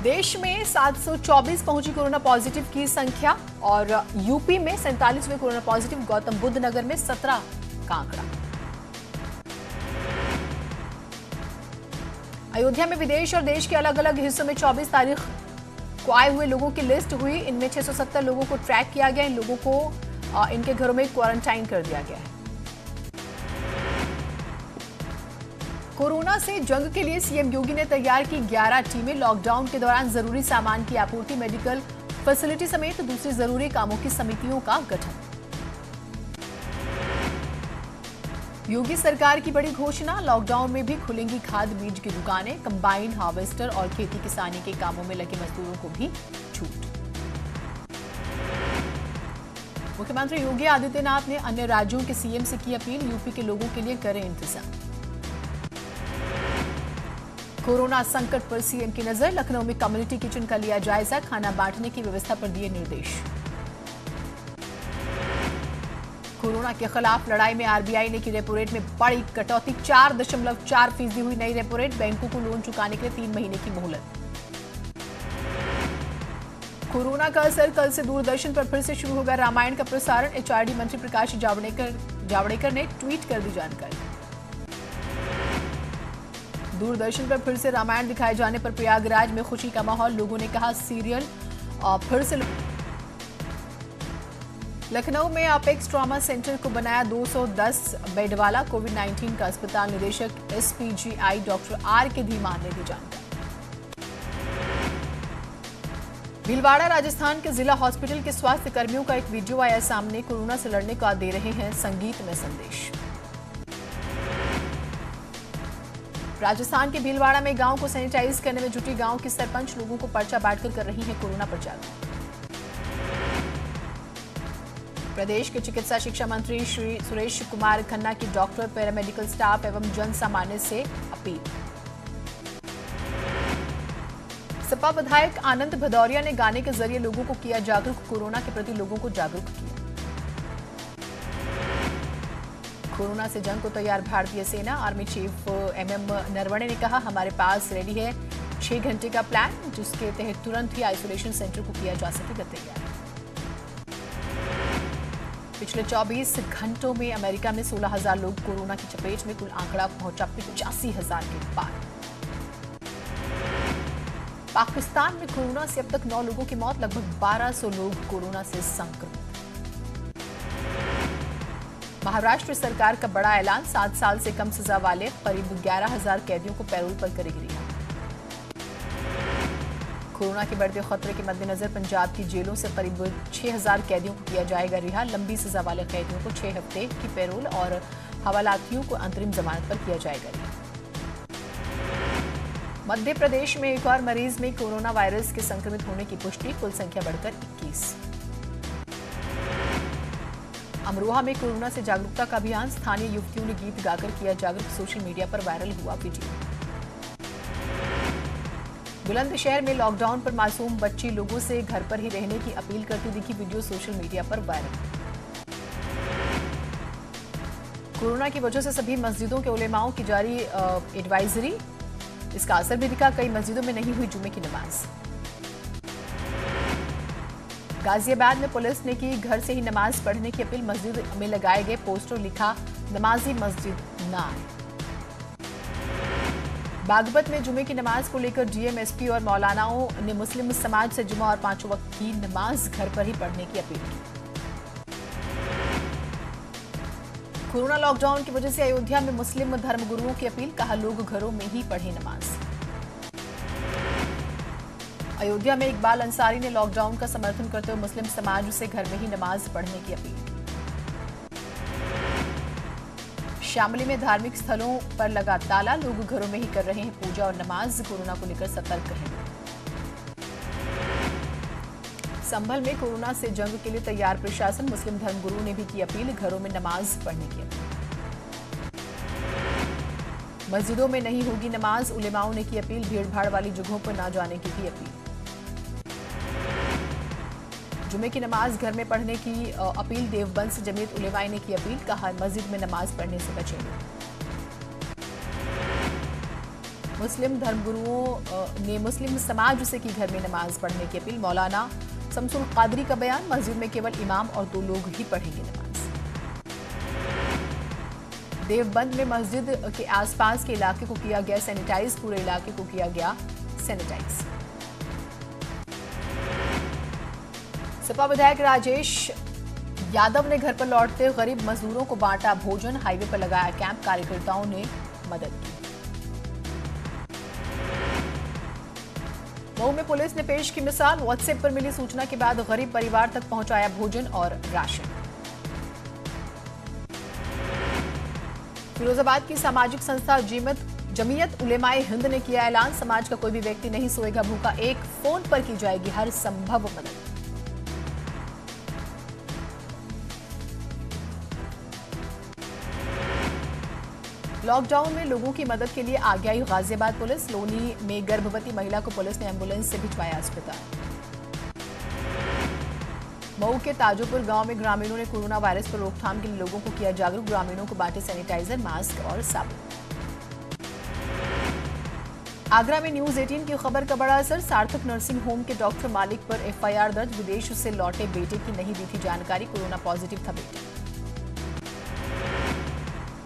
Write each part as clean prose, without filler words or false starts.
देश में 724 पहुंची कोरोना पॉजिटिव की संख्या और यूपी में 47वें कोरोना पॉजिटिव, गौतम बुद्ध नगर में 17 का आंकड़ा। अयोध्या में विदेश और देश के अलग अलग हिस्सों में 24 तारीख को आए हुए लोगों की लिस्ट हुई। इनमें 670 लोगों को ट्रैक किया गया। इन लोगों को इनके घरों में क्वारंटाइन कर दिया गया है। कोरोना से जंग के लिए सीएम योगी ने तैयार की 11 टीमें। लॉकडाउन के दौरान जरूरी सामान की आपूर्ति, मेडिकल फैसिलिटी समेत दूसरे जरूरी कामों की समितियों का गठन। योगी सरकार की बड़ी घोषणा, लॉकडाउन में भी खुलेंगी खाद बीज की दुकानें, कंबाइन हार्वेस्टर और खेती किसानी के कामों में लगे मजदूरों को भी छूट। मुख्यमंत्री योगी आदित्यनाथ ने अन्य राज्यों के सीएम से की अपील, यूपी के लोगों के लिए करें इंतजाम। कोरोना संकट पर सीएम की नजर, लखनऊ में कम्युनिटी किचन का लिया जायजा, खाना बांटने की व्यवस्था पर दिए निर्देश। कोरोना के खिलाफ लड़ाई में आरबीआई ने की रेपो रेट में बड़ी कटौती, 4.4% हुई नई रेपो रेट। बैंकों को लोन चुकाने के लिए 3 महीने की मोहलत। कोरोना का असर, कल से दूरदर्शन पर फिर से शुरू होगा रामायण का प्रसारण। एचआरडी मंत्री प्रकाश जावड़ेकर ने ट्वीट कर दी जानकारी। दूरदर्शन पर फिर से रामायण दिखाए जाने पर प्रयागराज में खुशी का माहौल, लोगों ने कहा सीरियल फिर से। लखनऊ में अपेक्स ट्रॉमा सेंटर को बनाया 210 बेड वाला कोविड-19 का अस्पताल। निदेशक एसपीजीआई डॉक्टर आर के धीमान ने दी जानकारी। भीलवाड़ा राजस्थान के जिला हॉस्पिटल के स्वास्थ्य कर्मियों का एक वीडियो आया सामने, कोरोना से लड़ने का दे रहे हैं संगीत में संदेश। राजस्थान के भीलवाड़ा में गांव को सैनिटाइज करने में जुटी गांव की सरपंच, लोगों को पर्चा बांटकर कर रही है कोरोना प्रचार। प्रदेश के चिकित्सा शिक्षा मंत्री श्री सुरेश कुमार खन्ना की डॉक्टर, पैरामेडिकल स्टाफ एवं जन सामान्य से अपील। सपा विधायक आनंद भदौरिया ने गाने के जरिए लोगों को किया जागरूक, कोरोना के प्रति लोगों को जागरूक किया। कोरोना से जंग को तैयार भारतीय सेना, आर्मी चीफ एमएम नरवणे ने कहा हमारे पास रेडी है 6 घंटे का प्लान, जिसके तहत तुरंत ही आइसोलेशन सेंटर को किया जा सकेगा तैयार। पिछले 24 घंटों में अमेरिका में 16,000 लोग कोरोना की चपेट में, कुल आंकड़ा पहुंचा 85,000 के पार। पाकिस्तान में कोरोना से अब तक 9 लोगों की मौत, लगभग 1200 लोग कोरोना से संक्रमित। महाराष्ट्र सरकार का बड़ा ऐलान, 7 साल से कम सजा वाले करीब 11,000 कैदियों को पैरोल पर करेगी रिहा। कोरोना के बढ़ते खतरे के मद्देनजर पंजाब की जेलों से करीब 6,000 कैदियों को किया जाएगा रिहा। लंबी सजा वाले कैदियों को 6 हफ्ते की पैरोल और हवालातियों को अंतरिम जमानत पर किया जाएगा रिहा। मध्य प्रदेश में एक और मरीज में कोरोना वायरस के संक्रमित होने की पुष्टि, कुल संख्या बढ़कर 21। अमरोहा में कोरोना से जागरूकता का अभियान, स्थानीय युवतियों ने गीत गाकर किया जागरूक, सोशल मीडिया पर वायरल हुआ वीडियो। बुलंदशहर में लॉकडाउन पर मासूम बच्ची लोगों से घर पर ही रहने की अपील करती दिखी, वीडियो सोशल मीडिया पर वायरल। कोरोना की वजह से सभी मस्जिदों के उलेमाओं की जारी एडवाइजरी, इसका असर भी दिखा, कई मस्जिदों में नहीं हुई जुमे की नमाज। गाजियाबाद में पुलिस ने की घर से ही नमाज पढ़ने की अपील, मस्जिद में लगाए गए पोस्टर, लिखा नमाजी मस्जिद ना आए। बागपत में जुमे की नमाज को लेकर डीएम, एसपी और मौलानाओं ने मुस्लिम समाज से जुमा और 5 वक्त की नमाज घर पर ही पढ़ने की अपील की। कोरोना लॉकडाउन की वजह से अयोध्या में मुस्लिम धर्मगुरुओं की अपील, कहा लोग घरों में ही पढ़े नमाज। अयोध्या में इकबाल अंसारी ने लॉकडाउन का समर्थन करते हुए मुस्लिम समाज से घर में ही नमाज पढ़ने की अपील की। शामली में धार्मिक स्थलों पर लगा ताला, लोग घरों में ही कर रहे हैं पूजा और नमाज, कोरोना को लेकर सतर्क रहें। संभल में कोरोना से जंग के लिए तैयार प्रशासन, मुस्लिम धर्मगुरुओं ने भी की अपील, घरों में नमाज पढ़ने की अपील। मस्जिदों में नहीं होगी नमाज, उलेमाओं ने की अपील, भीड़भाड़ वाली जगहों पर न जाने की भी अपील। जुमे की नमाज घर में पढ़ने की अपील, देवबंद जमीयत उलेमाए ने की अपील, कहा मस्जिद में नमाज पढ़ने से बचेंगे। मुस्लिम धर्मगुरुओं ने मुस्लिम समाज से की घर में नमाज पढ़ने की अपील। मौलाना शमसुल कादरी का बयान, मस्जिद में केवल इमाम और 2 लोग ही पढ़ेंगे नमाज। देवबंद में मस्जिद के आसपास के इलाके को किया गया सैनिटाइज, पूरे इलाके को किया गया सैनिटाइज। सपा विधायक राजेश यादव ने घर पर लौटते गरीब मजदूरों को बांटा भोजन, हाईवे पर लगाया कैंप, कार्यकर्ताओं ने मदद की। मऊ में पुलिस ने पेश की मिसाल, व्हाट्सएप पर मिली सूचना के बाद गरीब परिवार तक पहुंचाया भोजन और राशन। फिरोजाबाद की सामाजिक संस्था जमीयत उलेमाए हिंद ने किया ऐलान, समाज का कोई भी व्यक्ति नहीं सोएगा भूखा, एक फोन पर की जाएगी हर संभव मदद। लॉकडाउन में लोगों की मदद के लिए आगे आई गाजियाबाद पुलिस। लोनी में गर्भवती महिला को पुलिस ने एम्बुलेंस से भिजवाया अस्पताल। मऊ के ताजोपुर गांव में ग्रामीणों ने कोरोना वायरस पर रोकथाम के लिए लोगों को किया जागरूक, ग्रामीणों को बांटे सैनिटाइजर, मास्क और साबुन। आगरा में न्यूज 18 की खबर का बड़ा असर, सार्थक नर्सिंग होम के डॉक्टर मालिक पर एफआईआर दर्ज, विदेश से लौटे बेटे की नहीं दी थी जानकारी, कोरोना पॉजिटिव था बेटा।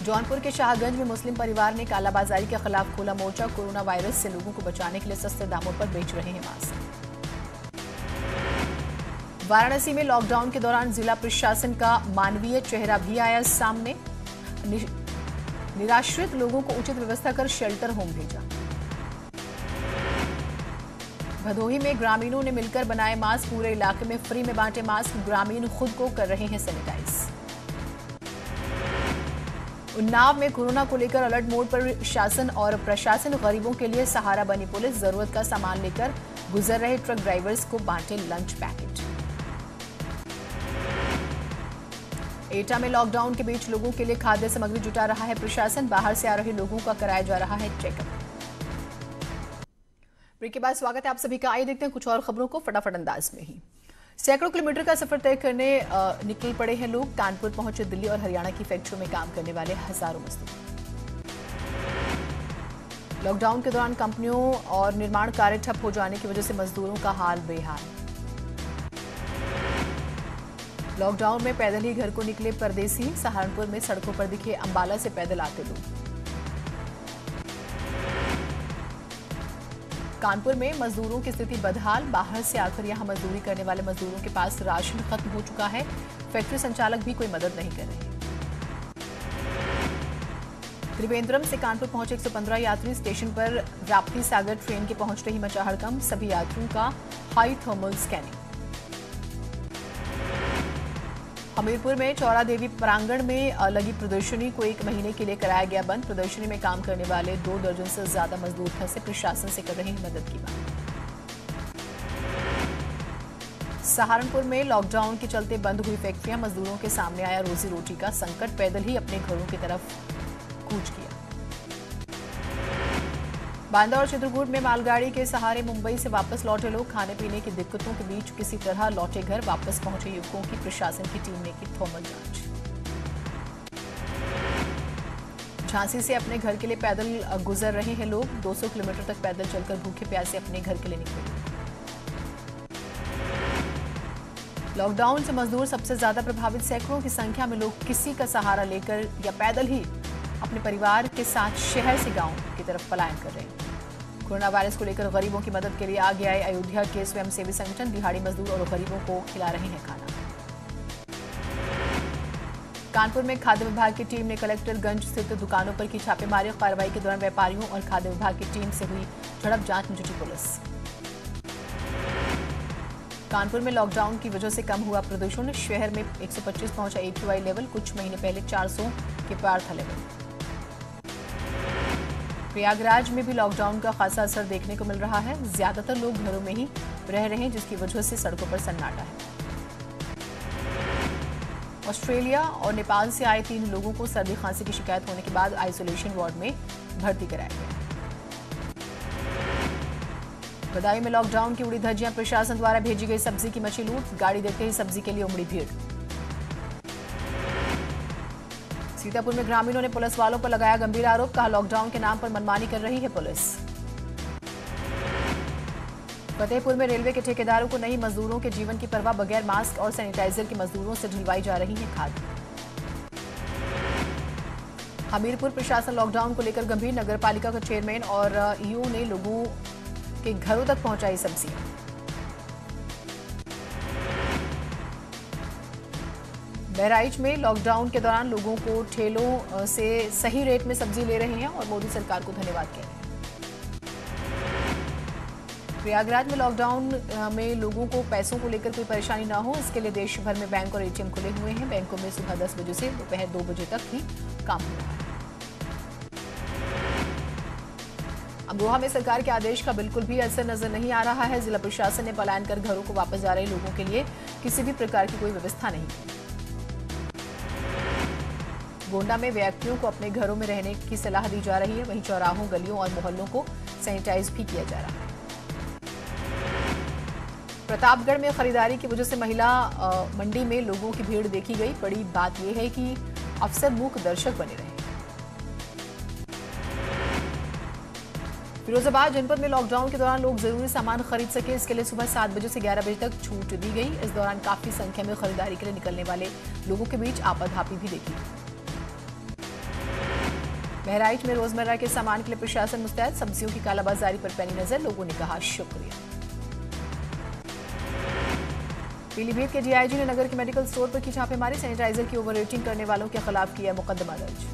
जौनपुर के शाहगंज में मुस्लिम परिवार ने कालाबाजारी के खिलाफ खोला मोर्चा, कोरोना वायरस से लोगों को बचाने के लिए सस्ते दामों पर बेच रहे हैं मास्क। वाराणसी में लॉकडाउन के दौरान जिला प्रशासन का मानवीय चेहरा भी आया सामने, निराश्रित लोगों को उचित व्यवस्था कर शेल्टर होम भेजा। भदोही में ग्रामीणों ने मिलकर बनाए मास्क, पूरे इलाके में फ्री में बांटे मास्क, ग्रामीण खुद को कर रहे हैं सैनिटाइज। उन्नाव में कोरोना को लेकर अलर्ट मोड पर शासन और प्रशासन, गरीबों के लिए सहारा बनी पुलिस, जरूरत का सामान लेकर गुजर रहे ट्रक ड्राइवर्स को बांटे लंच पैकेट। एटा में लॉकडाउन के बीच लोगों के लिए खाद्य सामग्री जुटा रहा है प्रशासन, बाहर से आ रहे लोगों का कराया जा रहा है चेकअप। ब्रेक के बाद स्वागत है आप सभी का। आइए देखते हैं कुछ और खबरों को फटाफट अंदाज में ही। सैकड़ों किलोमीटर का सफर तय करने निकल पड़े हैं लोग, कानपुर पहुंचे दिल्ली और हरियाणा की फैक्ट्रियों में काम करने वाले हजारों मजदूर। लॉकडाउन के दौरान कंपनियों और निर्माण कार्य ठप हो जाने की वजह से मजदूरों का हाल बेहाल। लॉकडाउन में पैदल ही घर को निकले परदेसी, सहारनपुर में सड़कों पर दिखे अंबाला से पैदल आते लोग। कानपुर में मजदूरों की स्थिति बदहाल, बाहर से आकर यहां मजदूरी करने वाले मजदूरों के पास राशन खत्म हो चुका है, फैक्ट्री संचालक भी कोई मदद नहीं कर रहे। त्रिवेंद्रम से कानपुर पहुंचे 115 यात्री, स्टेशन पर राप्ती सागर ट्रेन के पहुंच रही मचा हड़कंप, सभी यात्रियों का हाई थर्मल स्कैनिंग। हमीरपुर में चौरा देवी प्रांगण में लगी प्रदर्शनी को 1 महीने के लिए कराया गया बंद, प्रदर्शनी में काम करने वाले 2 दर्जन से ज्यादा मजदूर फंसे, प्रशासन से कर रहे हैं मदद की मांग। सहारनपुर में लॉकडाउन के चलते बंद हुई फैक्ट्रियां, मजदूरों के सामने आया रोजी रोटी का संकट, पैदल ही अपने घरों की तरफ कूच किया। बांदा और चित्रकूट में मालगाड़ी के सहारे मुंबई से वापस लौटे लोग, खाने पीने की दिक्कतों के बीच किसी तरह लौटे घर, वापस पहुंचे युवकों की प्रशासन की टीम ने की थर्मल जांच। झांसी से अपने घर के लिए पैदल गुजर रहे हैं लोग, 200 किलोमीटर तक पैदल चलकर भूखे प्यासे अपने घर के लिए निकले। लॉकडाउन से मजदूर सबसे ज्यादा प्रभावित, सैकड़ों की संख्या में लोग किसी का सहारा लेकर या पैदल ही अपने परिवार के साथ शहर से गांव की तरफ पलायन कर रहे हैं। कोरोना वायरस को लेकर गरीबों की मदद के लिए आगे आए अयोध्या के स्वयंसेवी संगठन, दिहाड़ी मजदूर और गरीबों को खिला रहे हैं खाना। कानपुर में खाद्य विभाग की टीम ने कलेक्टरगंज स्थित दुकानों पर की छापेमारी, कार्रवाई के दौरान व्यापारियों और खाद्य विभाग की टीम से हुई झड़प, जांच में जुटी पुलिस। कानपुर में लॉकडाउन की वजह से कम हुआ प्रदूषण, शहर में 125 पहुंचा AQI लेवल, कुछ महीने पहले 400 के पार था लेवल। प्रयागराज में भी लॉकडाउन का खासा असर देखने को मिल रहा है, ज्यादातर लोग घरों में ही रह रहे हैं, जिसकी वजह से सड़कों पर सन्नाटा है। ऑस्ट्रेलिया और नेपाल से आए 3 लोगों को सर्दी खांसी की शिकायत होने के बाद आइसोलेशन वार्ड में भर्ती कराया गया। बदायूं में लॉकडाउन की उड़ी धज्जियां, प्रशासन द्वारा भेजी गई सब्जी की मची लूट, गाड़ी देखते ही सब्जी के लिए उमड़ी भीड़। सीतापुर में ग्रामीणों ने पुलिस वालों पर लगाया गंभीर आरोप, कहा लॉकडाउन के नाम पर मनमानी कर रही है पुलिस। फतेहपुर में रेलवे के ठेकेदारों को नहीं मजदूरों के जीवन की परवाह, बगैर मास्क और सैनिटाइजर के मजदूरों से ढलवाई जा रही है खाद। हमीरपुर प्रशासन लॉकडाउन को लेकर गंभीर, नगर पालिका का चेयरमैन और ईओ ने लोगों के घरों तक पहुंचाई सब्जियां। बहराइच में लॉकडाउन के दौरान लोगों को ठेलों से सही रेट में सब्जी ले रहे हैं और मोदी सरकार को धन्यवाद कह रहे हैं। प्रयागराज में लॉकडाउन में लोगों को पैसों को लेकर कोई परेशानी ना हो, इसके लिए देश भर में बैंक और एटीएम खुले हुए हैं। बैंकों में सुबह 10 बजे से दोपहर 2 बजे तक ही काम हो रहा है। अमरोहा में सरकार के आदेश का बिल्कुल भी असर नजर नहीं आ रहा है। जिला प्रशासन ने पलायन कर घरों को वापस जा रहे लोगों के लिए किसी भी प्रकार की कोई व्यवस्था नहीं की। गोंडा में व्यक्तियों को अपने घरों में रहने की सलाह दी जा रही है। वहीं चौराहों, गलियों और मोहल्लों को सैनिटाइज भी किया जा रहा है। प्रतापगढ़ में खरीदारी की वजह से महिला मंडी में लोगों की भीड़ देखी गई। बड़ी बात यह है कि अफसर मूक दर्शक बने रहे। फिरोजाबाद जनपद में लॉकडाउन के दौरान लोग जरूरी सामान खरीद सके, इसके लिए सुबह 7 बजे से 11 बजे तक छूट दी गई। इस दौरान काफी संख्या में खरीदारी के लिए निकलने वाले लोगों के बीच आपाधापी भी देखी। बहराइच में रोजमर्रा के सामान के लिए प्रशासन मुस्तैद, सब्जियों की कालाबाजारी पर पैनी नजर, लोगों ने कहा शुक्रिया। पीलीभीत के डीआईजी ने नगर के मेडिकल स्टोर पर की छापेमारी, सैनिटाइजर की ओवर रेटिंग करने वालों के खिलाफ किया मुकदमा दर्ज।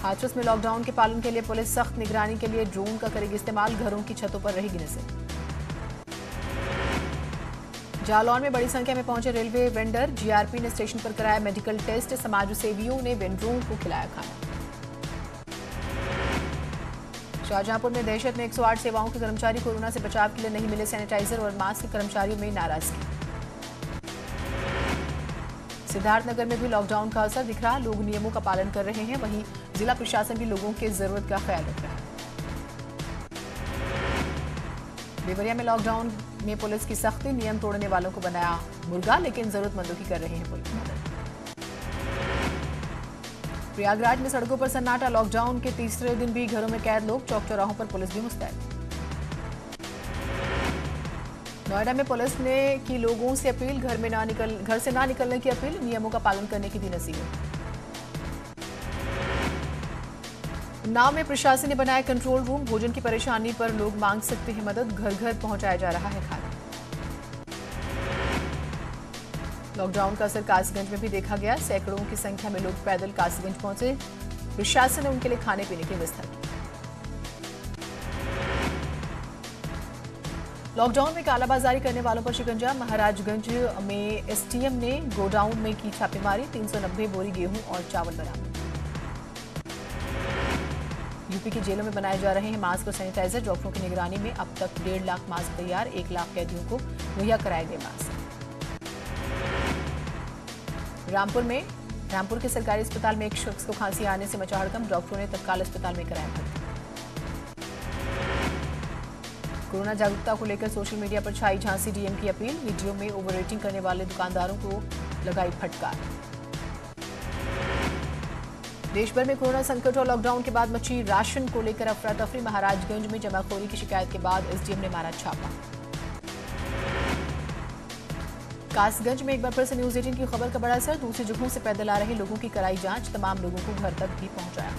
हाथरस में लॉकडाउन के पालन के लिए पुलिस सख्त निगरानी के लिए ड्रोन का करेगी इस्तेमाल, घरों की छतों पर रहेगी नजर। जालौन में बड़ी संख्या में पहुंचे रेलवे वेंडर, जीआरपी ने स्टेशन पर कराया मेडिकल टेस्ट, समाज सेवियों ने वेंडरों को खिलाया खाना। शाहजहांपुर में दहशत में 108 सेवाओं के कर्मचारी, कोरोना से बचाव के लिए नहीं मिले सैनिटाइजर और मास्क, कर्मचारियों में नाराजगी। सिद्धार्थनगर में भी लॉकडाउन का असर दिख रहा, लोग नियमों का पालन कर रहे हैं। वहीं जिला प्रशासन भी लोगों के जरूरत का ख्याल रख रहा है। देवरिया में लॉकडाउन में पुलिस की सख्ती, नियम तोड़ने वालों को बनाया मुर्गा, लेकिन जरूरतमंदों की कर रहे हैं पुलिस मदद। प्रयागराज में सड़कों पर सन्नाटा, लॉकडाउन के तीसरे दिन भी घरों में कैद लोग, चौक चौराहों पर पुलिस भी मुस्तैद। नोएडा में पुलिस ने की लोगों से अपील, घर से ना निकलने की अपील, नियमों का पालन करने की दी नसीहत। उन्नाव में प्रशासन ने बनाया कंट्रोल रूम, भोजन की परेशानी पर लोग मांग सकते हैं मदद, घर घर पहुंचाया जा रहा है खाना। लॉकडाउन का असर कासगंज में भी देखा गया, सैकड़ों की संख्या में लोग पैदल कासगंज पहुंचे, प्रशासन ने उनके लिए खाने पीने की व्यवस्था की। लॉकडाउन में कालाबाजारी करने वालों पर शिकंजा, महाराजगंज में एसटीएम ने गोडाउन में की छापेमारी, 390 बोरी गेहूं और चावल बरामद। यूपी की जेलों में बनाए जा रहे हैं मास्क और सैनिटाइजर, डॉक्टरों की निगरानी में अब तक 1.5 लाख मास्क तैयार, 1 लाख कैदियों को मुहैया कराए गए मास्क। रामपुर के सरकारी अस्पताल में एक शख्स को खांसी आने से मचा हड़कंप, डॉक्टरों ने तत्काल अस्पताल में कराया भर्ती। कोरोना जागरूकता को लेकर सोशल मीडिया पर छाई झांसी डीएम की अपील, वीडियो में ओवर रेटिंग करने वाले दुकानदारों को लगाई फटकार। देश भर में कोरोना संकट और लॉकडाउन के बाद मची राशन को लेकर अफरा तफरी, महाराजगंज में जमाखोरी की शिकायत के बाद एसडीएम ने मारा छापा। कासगंज में एक बार फिर से न्यूज 18 की खबर का बड़ा असर, दूसरी जगहों से पैदल आ रहे लोगों की कराई जांच, तमाम लोगों को घर तक भी पहुंचाया।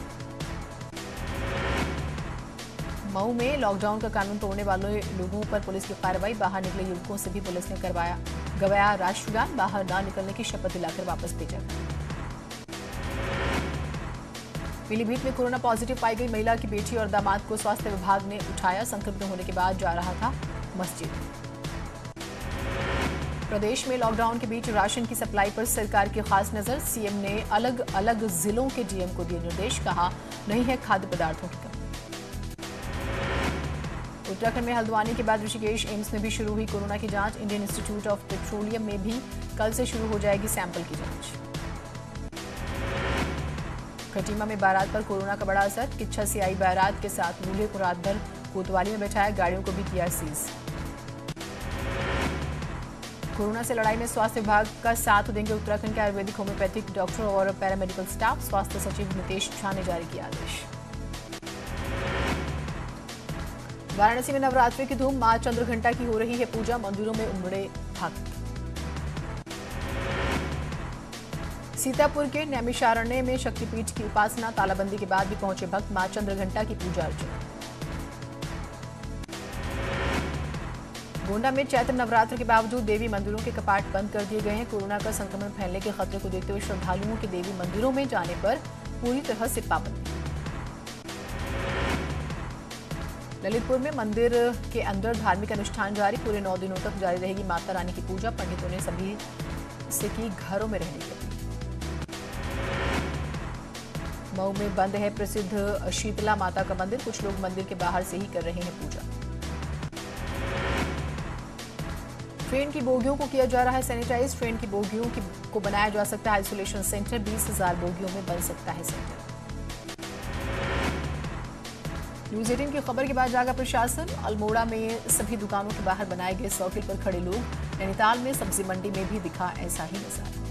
मऊ में लॉकडाउन का कानून तोड़ने वाले लोगों पर पुलिस की कार्रवाई, बाहर निकले युवकों से भी पुलिस ने गवाया राष्ट्रगान, बाहर न निकलने की शपथ दिलाकर वापस भेजा। पीलीभीत में कोरोना पॉजिटिव पाई गई महिला की बेटी और दामाद को स्वास्थ्य विभाग ने उठाया, संक्रमित होने के बाद जा रहा था मस्जिद। प्रदेश में लॉकडाउन के बीच राशन की सप्लाई पर सरकार की खास नजर, सीएम ने अलग अलग जिलों के डीएम को दिए निर्देश, कहा नहीं है खाद्य पदार्थों की कमी। उत्तराखंड में हल्द्वानी के बाद ऋषिकेश एम्स में भी शुरू हुई कोरोना की जांच, इंडियन इंस्टीट्यूट ऑफ पेट्रोलियम में भी कल से शुरू हो जाएगी सैंपल की जांच। खटीमा में बारात पर कोरोना का बड़ा असर, किच्छा से आई बारात के साथ दूल्हे को रात भर कोतवाली में बैठाया, गाड़ियों को भी किया सीज। कोरोना से लड़ाई में स्वास्थ्य विभाग का साथ देंगे उत्तराखंड के आयुर्वेदिक होम्योपैथिक डॉक्टर और पैरामेडिकल स्टाफ। स्वास्थ्य सचिव नितेश झा ने जारी किया आदेश। वाराणसी में नवरात्रि की धूम, मां चंद्रघंटा की हो रही है पूजा। मंदिरों में उमड़े भक्त। सीतापुर के नैमिषारण्य में शक्तिपीठ की उपासना, तालाबंदी के बाद भी पहुंचे भक्त। मां चंद्रघंटा की पूजा अर्चना। गोंडा में चैत्र नवरात्र के बावजूद देवी मंदिरों के कपाट बंद कर दिए गए हैं। कोरोना का संक्रमण फैलने के खतरे को देखते हुए श्रद्धालुओं के देवी मंदिरों में जाने पर पूरी तरह से पाबंदी। ललितपुर में मंदिर के अंदर धार्मिक अनुष्ठान जारी, पूरे 9 दिनों तक जारी रहेगी माता रानी की पूजा। पंडितों ने सभी से की घरों में रहने की अपील। मऊ में बंद है प्रसिद्ध शीतला माता का मंदिर, कुछ लोग मंदिर के बाहर से ही कर रहे हैं पूजा। ट्रेन की बोगियों को किया जा रहा है सैनिटाइज। ट्रेन की बोगियों को बनाया जा सकता है आइसोलेशन सेंटर। 20,000 बोगियों में बन सकता है सेंटर। न्यूज 18 की खबर के बाद जागा प्रशासन। अल्मोड़ा में सभी दुकानों के बाहर बनाए गए सर्किल पर खड़े लोग। नैनीताल में सब्जी मंडी में भी दिखा ऐसा ही नजारा।